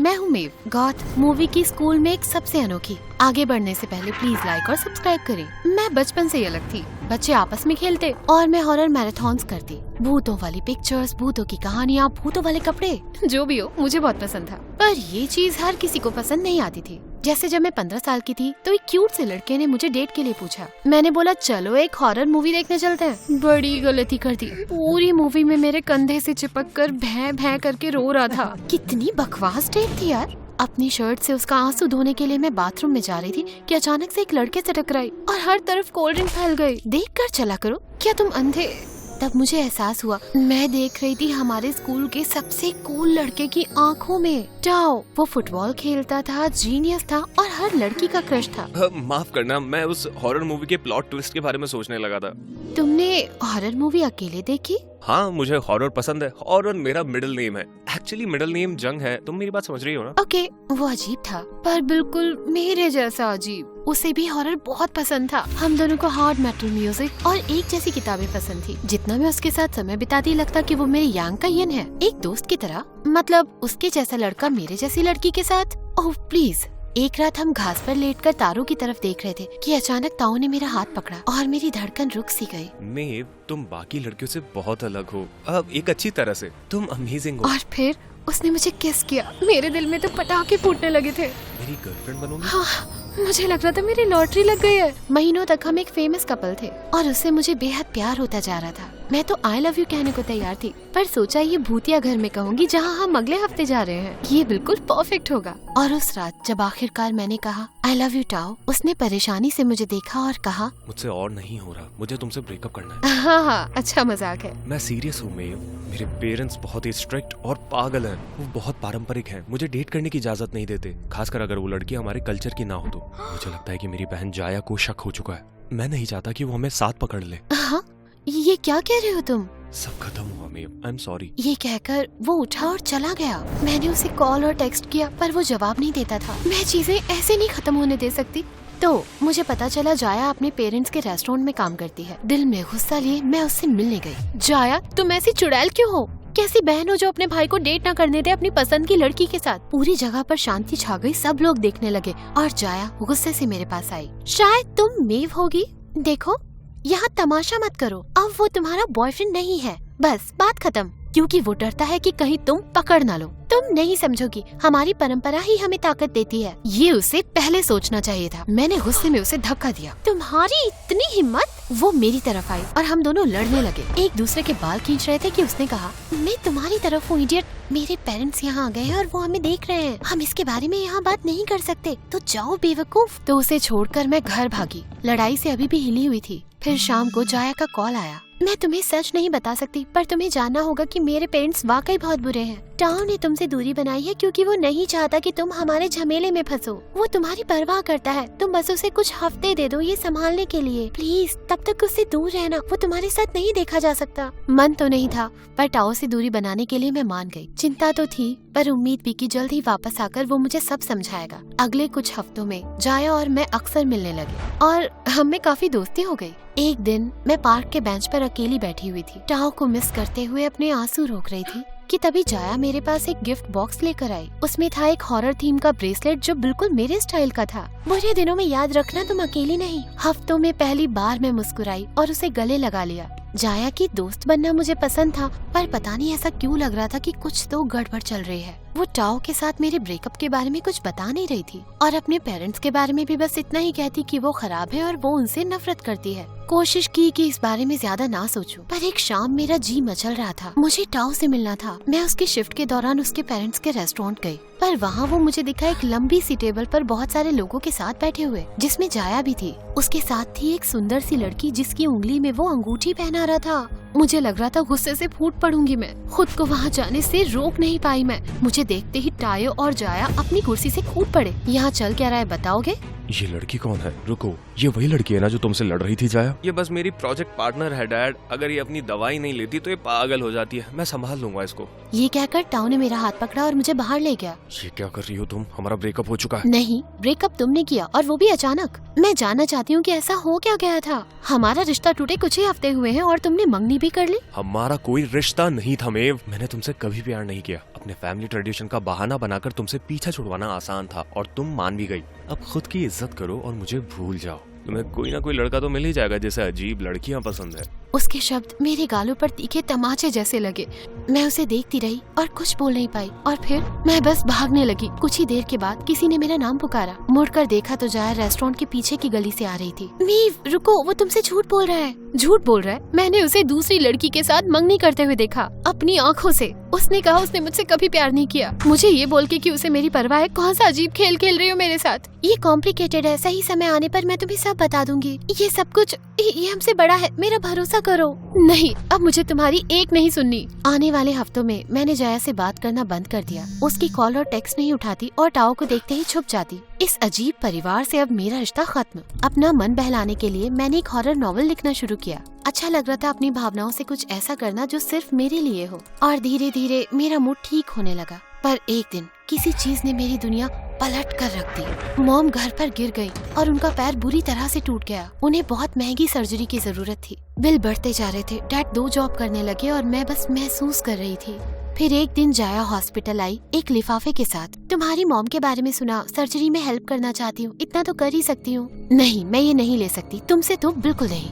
मैं हूँ मेव, goth movie की स्कूल में एक सबसे अनोखी। आगे बढ़ने से पहले प्लीज लाइक और सब्सक्राइब करें। मैं बचपन से ही अलग थी, बच्चे आपस में खेलते और मैं हॉरर मैराथन्स करती। भूतों वाली पिक्चर्स, भूतों की कहानियाँ, भूतों वाले कपड़े, जो भी हो मुझे बहुत पसंद था। पर ये चीज हर किसी को पसंद नहीं आती थी। जैसे जब मैं 15 साल की थी तो एक क्यूट से लड़के ने मुझे डेट के लिए पूछा। मैंने बोला चलो एक हॉरर मूवी देखने चलते हैं। बड़ी गलती कर दी। पूरी मूवी में मेरे कंधे से चिपक कर भैं भैं करके रो रहा था। कितनी बकवास डेट थी यार। अपनी शर्ट से उसका आंसू धोने के लिए मैं बाथरूम में जा रही थी कि अचानक से एक लड़के से टकराई और हर तरफ कोल्ड ड्रिंक फैल गई। देख कर चला करो, क्या तुम अंधे? तब मुझे एहसास हुआ मैं देख रही थी हमारे स्कूल के सबसे कूल लड़के की आंखों में टाओ। वो फुटबॉल खेलता था, जीनियस था और हर लड़की का क्रश था। माफ करना, मैं उस हॉरर मूवी के प्लॉट ट्विस्ट के बारे में सोचने लगा था। तुमने हॉरर मूवी अकेले देखी? हाँ, मुझे हॉरर पसंद है। हॉरर मेरा मिडिल नेम है। एक्चुअली मिडिल नेम जंग है। तुम मेरी बात समझ रही हो ना? ओके, वो अजीब था पर बिल्कुल मेरे जैसा अजीब। उसे भी हॉरर बहुत पसंद था। हम दोनों को हार्ड मेटल म्यूजिक और एक जैसी किताबें पसंद थी। जितना मैं उसके साथ समय बिताती लगता कि वो मेरे यांग का यन है, एक दोस्त की तरह। मतलब उसके जैसा लड़का मेरे जैसी लड़की के साथ। Oh please. एक रात हम घास पर लेटकर तारों की तरफ देख रहे थे कि अचानक ताऊ ने मेरा हाथ पकड़ा और मेरी धड़कन रुक सी गई। मेव, तुम बाकी लड़कियों से बहुत अलग हो। अब एक अच्छी तरह से। तुम अमेजिंग हो। और फिर उसने मुझे किस किया। मेरे दिल में तो पटाखे फूटने लगे थे। मेरी गर्लफ्रेंड बनोगी? हाँ, मुझे लग रहा था मेरी लॉटरी लग गई है। महीनों तक हम एक फेमस कपल थे और उससे मुझे बेहद प्यार होता जा रहा था। मैं तो आई लव यू कहने को तैयार थी, पर सोचा ये भूतिया घर में कहूँगी जहाँ हम अगले हफ्ते जा रहे हैं। ये बिल्कुल परफेक्ट होगा। और उस रात जब आखिरकार मैंने कहा आई लव यू टाओ, उसने परेशानी से मुझे देखा और कहा मुझसे और नहीं हो रहा, मुझे तुमसे ब्रेकअप करना है। हाँ, अच्छा मजाक है। मैं सीरियस हूँ मेव। मेरे पेरेंट्स बहुत ही स्ट्रिक्ट और पागल हैं। वो बहुत पारंपरिक हैं। मुझे डेट करने की इजाजत नहीं देते, खासकर अगर वो लड़की हमारे कल्चर की ना हो तो। मुझे लगता है कि मेरी बहन जाया को शक हो चुका है। मैं नहीं चाहता कि वो हमें साथ पकड़ ले। हाँ, ये क्या कह रहे हो तुम? सब खत्म हुआ मेव, आई एम सॉरी। ये कहकर वो उठा और चला गया। मैंने उसे कॉल और टेक्स्ट किया पर वो जवाब नहीं देता था। मैं चीजें ऐसे नहीं खत्म होने दे सकती। तो मुझे पता चला जाया अपने पेरेंट्स के रेस्टोरेंट में काम करती है। दिल में गुस्सा लिए मैं उससे मिलने गई। जाया, तुम ऐसी चुड़ैल क्यों हो? कैसी बहन हो जो अपने भाई को डेट न करने दे अपनी पसंद की लड़की के साथ? पूरी जगह पर शांति छा गई। सब लोग देखने लगे और जाया गुस्से से मेरे पास आई। शायद तुम मेव होगी। देखो, यहाँ तमाशा मत करो। अब वो तुम्हारा बॉयफ्रेंड नहीं है, बस बात खत्म। क्योंकि वो डरता है कि कहीं तुम पकड़ ना लो। तुम नहीं समझोगी, हमारी परंपरा ही हमें ताकत देती है। ये उसे पहले सोचना चाहिए था। मैंने गुस्से में उसे धक्का दिया। तुम्हारी इतनी हिम्मत! वो मेरी तरफ आई और हम दोनों लड़ने लगे। एक दूसरे के बाल खींच रहे थे कि उसने कहा मैं तुम्हारी तरफ हूँ इडियट। मेरे पेरेंट्स यहाँ आ गए हैं और वो हमें देख रहे हैं। हम इसके बारे में यहाँ बात नहीं कर सकते, तो जाओ बेवकूफ। तो उसे छोड़कर मैं घर भागी। लड़ाई से अभी भी हिली हुई थी। फिर शाम को जाया का कॉल आया। मैं तुम्हें सच नहीं बता सकती, पर तुम्हें जानना होगा कि मेरे पेरेंट्स वाकई बहुत बुरे हैं। टाओ ने तुमसे दूरी बनाई है क्योंकि वो नहीं चाहता कि तुम हमारे झमेले में फंसो। वो तुम्हारी परवाह करता है। तुम बस उसे कुछ हफ्ते दे दो ये संभालने के लिए, प्लीज। तब तक उससे दूर रहना। वो तुम्हारे साथ नहीं देखा जा सकता। मन तो नहीं था, पर टाओ से दूरी बनाने के लिए मैं मान गई। चिंता तो थी, पर उम्मीद भी कि जल्द ही वापस आकर वो मुझे सब समझाएगा। अगले कुछ हफ्तों में जाया और मैं अक्सर मिलने लगे और हमें काफी दोस्ती हो गई। एक दिन मैं पार्क के बेंच पर अकेली बैठी हुई थी। टाओ को मिस करते हुए अपने आंसू रोक रही थी कि तभी जाया मेरे पास एक गिफ्ट बॉक्स लेकर आई। उसमें था एक हॉरर थीम का ब्रेसलेट जो बिल्कुल मेरे स्टाइल का था। बुरे दिनों में याद रखना तुम अकेली नहीं। हफ्तों में पहली बार मैं मुस्कुराई और उसे गले लगा लिया। जाया की दोस्त बनना मुझे पसंद था, पर पता नहीं ऐसा क्यों लग रहा था कि कुछ तो गड़बड़ चल रही है। वो टाओ के साथ मेरे ब्रेकअप के बारे में कुछ बता नहीं रही थी और अपने पेरेंट्स के बारे में भी बस इतना ही कहती कि वो खराब है और वो उनसे नफरत करती है। कोशिश की कि इस बारे में ज्यादा ना सोचूं, पर एक शाम मेरा जी मचल रहा था। मुझे टाओ से मिलना था। मैं उसकी शिफ्ट के दौरान उसके पेरेंट्स के रेस्टोरेंट गई, पर वहाँ वो मुझे दिखा एक लंबी सी टेबल पर बहुत सारे लोगों के साथ बैठे हुए, जिसमें जाया भी थी। उसके साथ थी एक सुंदर सी लड़की जिसकी उंगली में वो अंगूठी पहना रहा था। मुझे लग रहा था गुस्से से फूट पड़ूंगी मैं। खुद को वहाँ जाने से रोक नहीं पाई मैं। मुझे देखते ही टायो और जाया अपनी कुर्सी से कूद पड़े। यहाँ चल क्या रहा है बताओगे? ये लड़की कौन है? रुको, ये वही लड़की है ना जो तुमसे लड़ रही थी जाया? ये बस मेरी प्रोजेक्ट पार्टनर है डैड। अगर ये अपनी दवाई नहीं लेती तो ये पागल हो जाती है। मैं संभाल लूंगा इसको। ये कहकर टाओ ने मेरा हाथ पकड़ा और मुझे बाहर ले गया। ये क्या कर रही हो तुम? हमारा ब्रेकअप हो चुका है। नहीं, ब्रेकअप तुमने किया और वो भी अचानक। मैं जानना चाहती हूँ कि ऐसा हो क्या गया था। हमारा रिश्ता टूटे कुछ ही हफ्ते हुए हैं और तुमने मंगनी भी कर ली। हमारा कोई रिश्ता नहीं था मेव। मैंने तुमसे कभी प्यार नहीं किया। अपने फैमिली ट्रेडिशन का बहाना बनाकर तुमसे पीछा छुड़वाना आसान था और तुम मान भी गई। अब खुद की इज्जत करो और मुझे भूल जाओ। तुम्हें कोई ना कोई लड़का तो मिल ही जाएगा जिसे अजीब लड़कियां पसंद है। उसके शब्द मेरे गालों पर तीखे तमाचे जैसे लगे। मैं उसे देखती रही और कुछ बोल नहीं पाई और फिर मैं बस भागने लगी। कुछ ही देर के बाद किसी ने मेरा नाम पुकारा। मुड़कर देखा तो जाया रेस्टोरेंट के पीछे की गली से आ रही थी। मीव रुको, वो तुमसे झूठ बोल रहा है। झूठ बोल रहा है? मैंने उसे दूसरी लड़की के साथ मंगनी करते हुए देखा अपनी आँखों से। उसने कहा उसने मुझसे कभी प्यार नहीं किया। मुझे ये बोल के कि उसे मेरी परवाह है। कौन सा अजीब खेल खेल रही हो मेरे साथ? ये कॉम्प्लिकेटेड है। सही समय आने पर मैं तुम्हें सब बता दूंगी। ये सब कुछ ये हमसे बड़ा है। मेरा भरोसा करो। नहीं, अब मुझे तुम्हारी एक नहीं सुननी। आने वाले हफ्तों में मैंने जया से बात करना बंद कर दिया। उसकी कॉल और टेक्स्ट नहीं उठाती और टाओ को देखते ही छुप जाती। इस अजीब परिवार से अब मेरा रिश्ता खत्म। अपना मन बहलाने के लिए मैंने एक हॉरर नॉवल लिखना शुरू किया। अच्छा लग रहा था अपनी भावनाओं से कुछ ऐसा करना जो सिर्फ मेरे लिए हो। और धीरे धीरे मेरा मूड ठीक होने लगा। पर एक दिन किसी चीज ने मेरी दुनिया पलट कर रख दी। मॉम घर पर गिर गई और उनका पैर बुरी तरह से टूट गया। उन्हें बहुत महंगी सर्जरी की जरूरत थी। बिल बढ़ते जा रहे थे। डैड 2 जॉब करने लगे और मैं बस महसूस कर रही थी। फिर एक दिन जाया हॉस्पिटल आई एक लिफाफे के साथ। तुम्हारी मॉम के बारे में सुना, सर्जरी में हेल्प करना चाहती हूँ। इतना तो कर ही सकती हूँ। नहीं, मैं ये नहीं ले सकती। तुमसे तो बिल्कुल नहीं।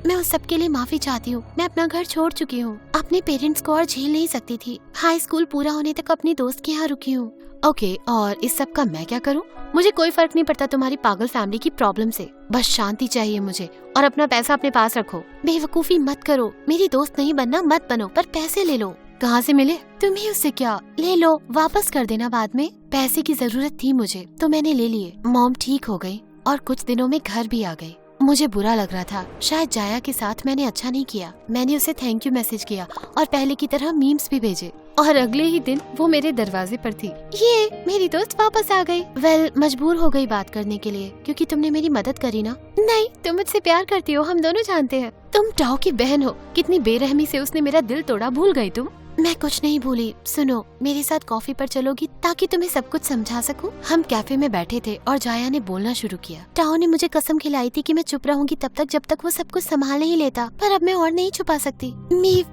मैं उस सब के लिए माफी चाहती हूँ। मैं अपना घर छोड़ चुकी हूँ। अपने पेरेंट्स को और झेल नहीं सकती थी। हाई स्कूल पूरा होने तक अपनी दोस्त के यहाँ रुकी हूँ। ओके, और इस सब का मैं क्या करूँ? मुझे कोई फर्क नहीं पड़ता तुम्हारी पागल फैमिली की प्रॉब्लम से। बस शांति चाहिए मुझे और अपना पैसा अपने पास रखो। बेवकूफी मत करो। मेरी दोस्त नहीं बनना मत बनो, पर पैसे ले लो। कहाँ से मिले? तुम्हें उससे क्या? ले लो, वापस कर देना बाद में। पैसे की जरूरत थी मुझे तो मैंने ले लिए। मॉम ठीक हो गई और कुछ दिनों में घर भी आ गई। मुझे बुरा लग रहा था। शायद जाया के साथ मैंने अच्छा नहीं किया। मैंने उसे थैंक यू मैसेज किया और पहले की तरह मीम्स भी भेजे। और अगले ही दिन वो मेरे दरवाजे पर थी। ये मेरी दोस्त वापस आ गई। वेल, मजबूर हो गई बात करने के लिए क्योंकि तुमने मेरी मदद करी ना। नहीं, तुम मुझसे प्यार करती हो, हम दोनों जानते हैं। तुम टाओ की बहन हो। कितनी बेरहमी से उसने मेरा दिल तोड़ा, भूल गई तुम? मैं कुछ नहीं भूली। सुनो, मेरे साथ कॉफी पर चलोगी ताकि तुम्हें सब कुछ समझा सकूं? हम कैफे में बैठे थे और जाया ने बोलना शुरू किया। टाओ ने मुझे कसम खिलाई थी कि मैं चुप रहूंगी तब तक जब तक वो सब कुछ संभाल नहीं लेता, पर अब मैं और नहीं छुपा सकती।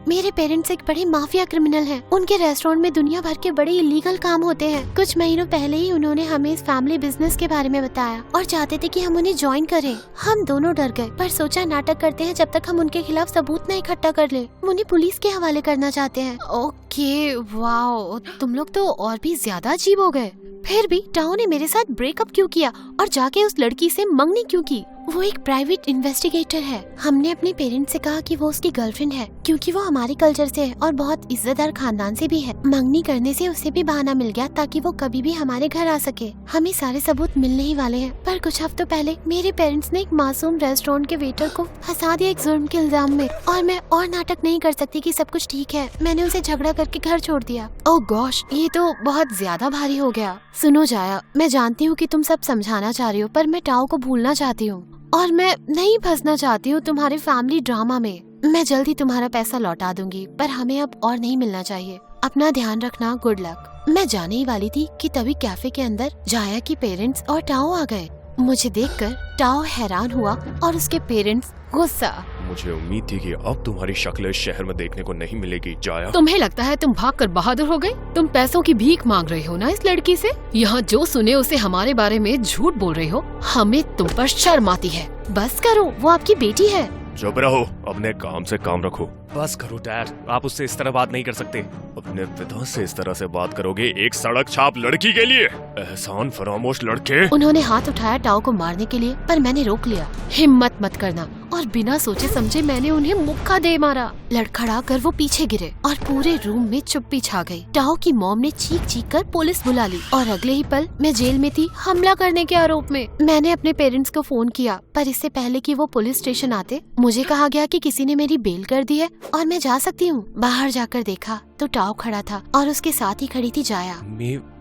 मेरे पेरेंट्स एक बड़े माफिया क्रिमिनल हैं। उनके रेस्टोरेंट में दुनिया भर के बड़े इलीगल काम होते हैं। कुछ महीनों पहले ही उन्होंने हमें इस फैमिली बिजनेस के बारे में बताया और चाहते थे कि हम उन्हें ज्वाइन करें। हम दोनों डर गए, पर सोचा नाटक करते हैं जब तक हम उनके खिलाफ सबूत न इकट्ठा कर ले। उन्हें पुलिस के हवाले करना चाहते हैं। ओके, वाओ, तुम लोग तो और भी ज्यादा अजीब हो गए। फिर भी टाओ ने मेरे साथ ब्रेकअप क्यों किया और जाके उस लड़की से मंगनी क्यों की? वो एक प्राइवेट इन्वेस्टिगेटर है। हमने अपने पेरेंट्स से कहा कि वो उसकी गर्लफ्रेंड है क्योंकि वो हमारे कल्चर से है और बहुत इज्जतदार खानदान से भी है। मंगनी करने से उसे भी बहाना मिल गया ताकि वो कभी भी हमारे घर आ सके। हमें सारे सबूत मिलने ही वाले हैं। पर कुछ हफ्तों पहले मेरे पेरेंट्स ने एक मासूम रेस्टोरेंट के वेटर को फंसा दिया एक जुर्म के इल्जाम में, और मैं और नाटक नहीं कर सकती कि सब कुछ ठीक है। मैंने उसे झगड़ा करके घर छोड़ दिया। ओह गॉश, ये तो बहुत ज्यादा भारी हो गया। सुनो जाया, मैं जानती हूँ कि तुम सब समझाना चाह रही हो, पर मैं टाओ को भूलना चाहती हूँ और मैं नहीं फंसना चाहती हूँ तुम्हारे फैमिली ड्रामा में। मैं जल्दी तुम्हारा पैसा लौटा दूंगी, पर हमें अब और नहीं मिलना चाहिए। अपना ध्यान रखना। Good luck. मैं जाने ही वाली थी कि तभी कैफे के अंदर जाया के पेरेंट्स और टाओ आ गए। मुझे देखकर टाओ हैरान हुआ और उसके पेरेंट्स गुस्सा। मुझे उम्मीद थी कि अब तुम्हारी शक्ल इस शहर में देखने को नहीं मिलेगी जाया। तुम्हें लगता है तुम भागकर बहादुर हो गई? तुम पैसों की भीख मांग रहे हो ना इस लड़की से? यहाँ जो सुने उसे हमारे बारे में झूठ बोल रही हो। हमें तुम पर शर्म आती है। बस करो, वो आपकी बेटी है। चुप रहो, अपने काम से काम रखो। बस करो डैड, आप उससे इस तरह बात नहीं कर सकते। अपने पिता से इस तरह से बात करोगे एक सड़क छाप लड़की के लिए? एहसान फरामोश लड़के। उन्होंने हाथ उठाया टाओ को मारने के लिए, पर मैंने रोक लिया। हिम्मत मत करना और बिना सोचे समझे मैंने उन्हें मुक्का दे मारा। लड़खड़ा कर वो पीछे गिरे और पूरे रूम में चुप्पी छा गई। टाओ की मॉम ने चीख चीख कर पुलिस बुला ली और अगले ही पल मैं जेल में थी हमला करने के आरोप में। मैंने अपने पेरेंट्स को फोन किया, पर इससे पहले कि वो पुलिस स्टेशन आते मुझे कहा गया कि किसी ने मेरी बेल कर दी है और मैं जा सकती हूँ। बाहर जाकर देखा तो टाओ खड़ा था और उसके साथ ही खड़ी थी जाया।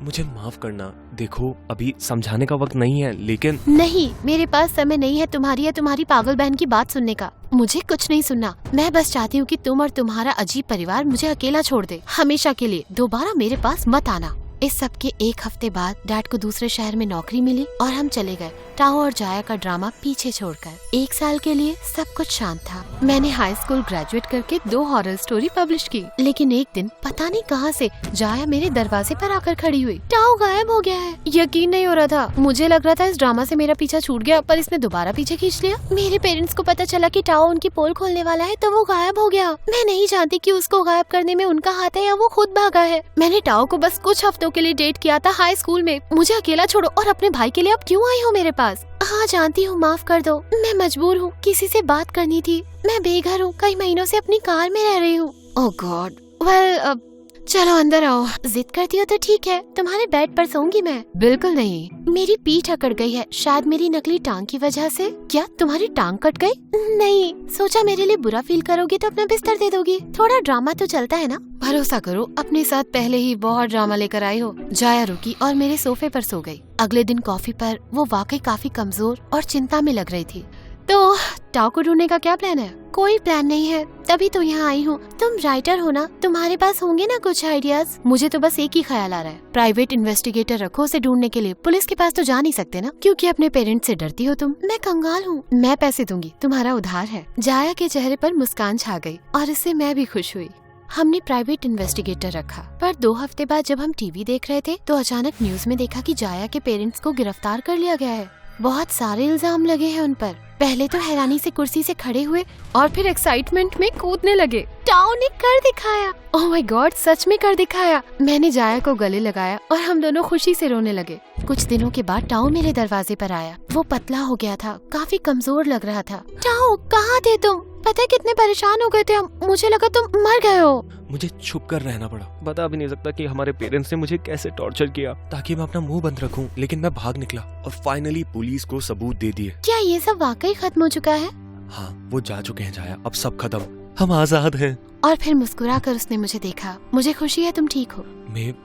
मुझे माफ करना, देखो अभी समझाने का वक्त नहीं है, लेकिन नहीं, मेरे पास समय नहीं है तुम्हारी या तुम्हारी पागल बहन की बात सुनने का। मुझे कुछ नहीं सुनना। मैं बस चाहती हूँ कि तुम और तुम्हारा अजीब परिवार मुझे अकेला छोड़ दे, हमेशा के लिए। दोबारा मेरे पास मत आना। इस सब के एक हफ्ते बाद डैड को दूसरे शहर में नौकरी मिली और हम चले गए, टाओ और जाया का ड्रामा पीछे छोड़कर। 1 साल के लिए सब कुछ शांत था। मैंने हाई स्कूल ग्रेजुएट करके 2 हॉरर स्टोरी पब्लिश की, लेकिन एक दिन पता नहीं कहां से जाया मेरे दरवाजे पर आकर खड़ी हुई। टाओ गायब हो गया है। यकीन नहीं हो रहा था। मुझे लग रहा था इस ड्रामा से मेरा पीछा छूट गया, पर इसने दोबारा पीछे खींच लिया। मेरे पेरेंट्स को पता चला कि टाओ उनकी पोल खोलने वाला है तो वो गायब हो गया। मैं नहीं जानती कि उसको गायब करने में उनका हाथ है या वो खुद भागा है। मैंने टाओ को बस कुछ हफ्तों के लिए डेट किया था हाई स्कूल में। मुझे अकेला छोड़ो और अपने भाई के लिए अब क्यों आई हो मेरे पास? हाँ जानती हूँ, माफ कर दो। मैं मजबूर हूँ, किसी से बात करनी थी। मैं बेघर हूँ, कई महीनों से अपनी कार में रह रही हूँ। ओह गॉड। वेल चलो अंदर आओ। जिद करती हो तो ठीक है, तुम्हारे बेड पर सोऊंगी मैं। बिल्कुल नहीं। मेरी पीठ अकड़ गई है, शायद मेरी नकली टांग की वजह से। क्या तुम्हारी टांग कट गई? नहीं, सोचा मेरे लिए बुरा फील करोगी तो अपना बिस्तर दे दोगी। थोड़ा ड्रामा तो चलता है ना। भरोसा करो, अपने साथ पहले ही बहुत ड्रामा लेकर आई हो। जाया रुकी और मेरे सोफे पर सो गई। अगले दिन कॉफी पर वो वाकई काफी कमजोर और चिंता में लग रही थी। तो टाओ को ढूंढने का क्या प्लान है? कोई प्लान नहीं है, तभी तो यहाँ आई हूँ। तुम राइटर हो ना, तुम्हारे पास होंगे ना कुछ आइडियाज? मुझे तो बस एक ही ख्याल आ रहा है, प्राइवेट इन्वेस्टिगेटर रखो उसे ढूंढने के लिए। पुलिस के पास तो जा नहीं सकते ना, क्योंकि अपने पेरेंट्स से डरती हो तुम। मैं कंगाल हूँ। मैं पैसे दूंगी, तुम्हारा उधार है। जाया के चेहरे पर मुस्कान छा गई और इससे मैं भी खुश हुई। हमने प्राइवेट इन्वेस्टिगेटर रखा, पर 2 हफ्ते बाद जब हम टीवी देख रहे थे तो अचानक न्यूज में देखा कि जाया के पेरेंट्स को गिरफ्तार कर लिया गया है। बहुत सारे इल्जाम लगे हैं उन पर। पहले तो हैरानी से कुर्सी से खड़े हुए और फिर एक्साइटमेंट में कूदने लगे। टाओ ने कर दिखाया। ओह माय गॉड, सच में कर दिखाया। मैंने जाया को गले लगाया और हम दोनों खुशी से रोने लगे। कुछ दिनों के बाद टाओ मेरे दरवाजे पर आया। वो पतला हो गया था, काफी कमजोर लग रहा था। टाओ कहाँ थे तुम? पता है कितने परेशान हो गए थे हम, मुझे लगा तुम मर गए हो। मुझे छुप कर रहना पड़ा। बता भी नहीं सकता कि हमारे पेरेंट्स ने मुझे कैसे टॉर्चर किया ताकि मैं अपना मुंह बंद रखूं, लेकिन मैं भाग निकला और फाइनली पुलिस को सबूत दे दिए। क्या ये सब वाकई खत्म हो चुका है? हाँ, वो जा चुके हैं जाया, अब सब खत्म, हम आजाद हैं। और फिर मुस्कुरा कर उसने मुझे देखा। मुझे खुशी है तुम ठीक हो।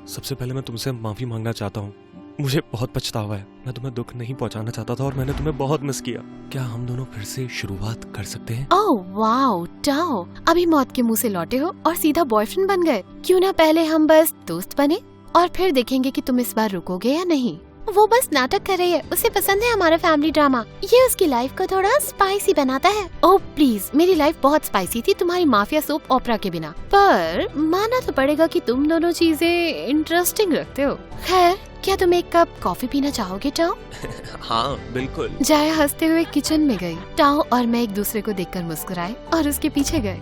सबसे पहले मैं तुमसे माफी मांगना चाहता हूँ। मुझे बहुत पछतावा है, मैं तुम्हें दुख नहीं पहुंचाना चाहता था और मैंने तुम्हें बहुत मिस किया। क्या हम दोनों फिर से शुरुआत कर सकते हैं? ओह वाओ टाओ, अभी मौत के मुंह से लौटे हो और सीधा बॉयफ्रेंड बन गए। क्यों ना पहले हम बस दोस्त बने और फिर देखेंगे कि तुम इस बार रुकोगे या नहीं। वो बस नाटक कर रही है, उसे पसंद है हमारा फैमिली ड्रामा। ये उसकी लाइफ को थोड़ा स्पाइसी बनाता है। ओह प्लीज, मेरी लाइफ बहुत स्पाइसी थी तुम्हारी माफिया सोप ओपरा के बिना। पर मानना तो पड़ेगा कि तुम दोनों चीजें इंटरेस्टिंग रखते हो। खैर, क्या तुम एक कप कॉफी पीना चाहोगे टाओ? हाँ बिल्कुल। जाया हंसते हुए किचन में गई। टाओ और मैं एक दूसरे को देखकर मुस्कुराए और उसके पीछे गए।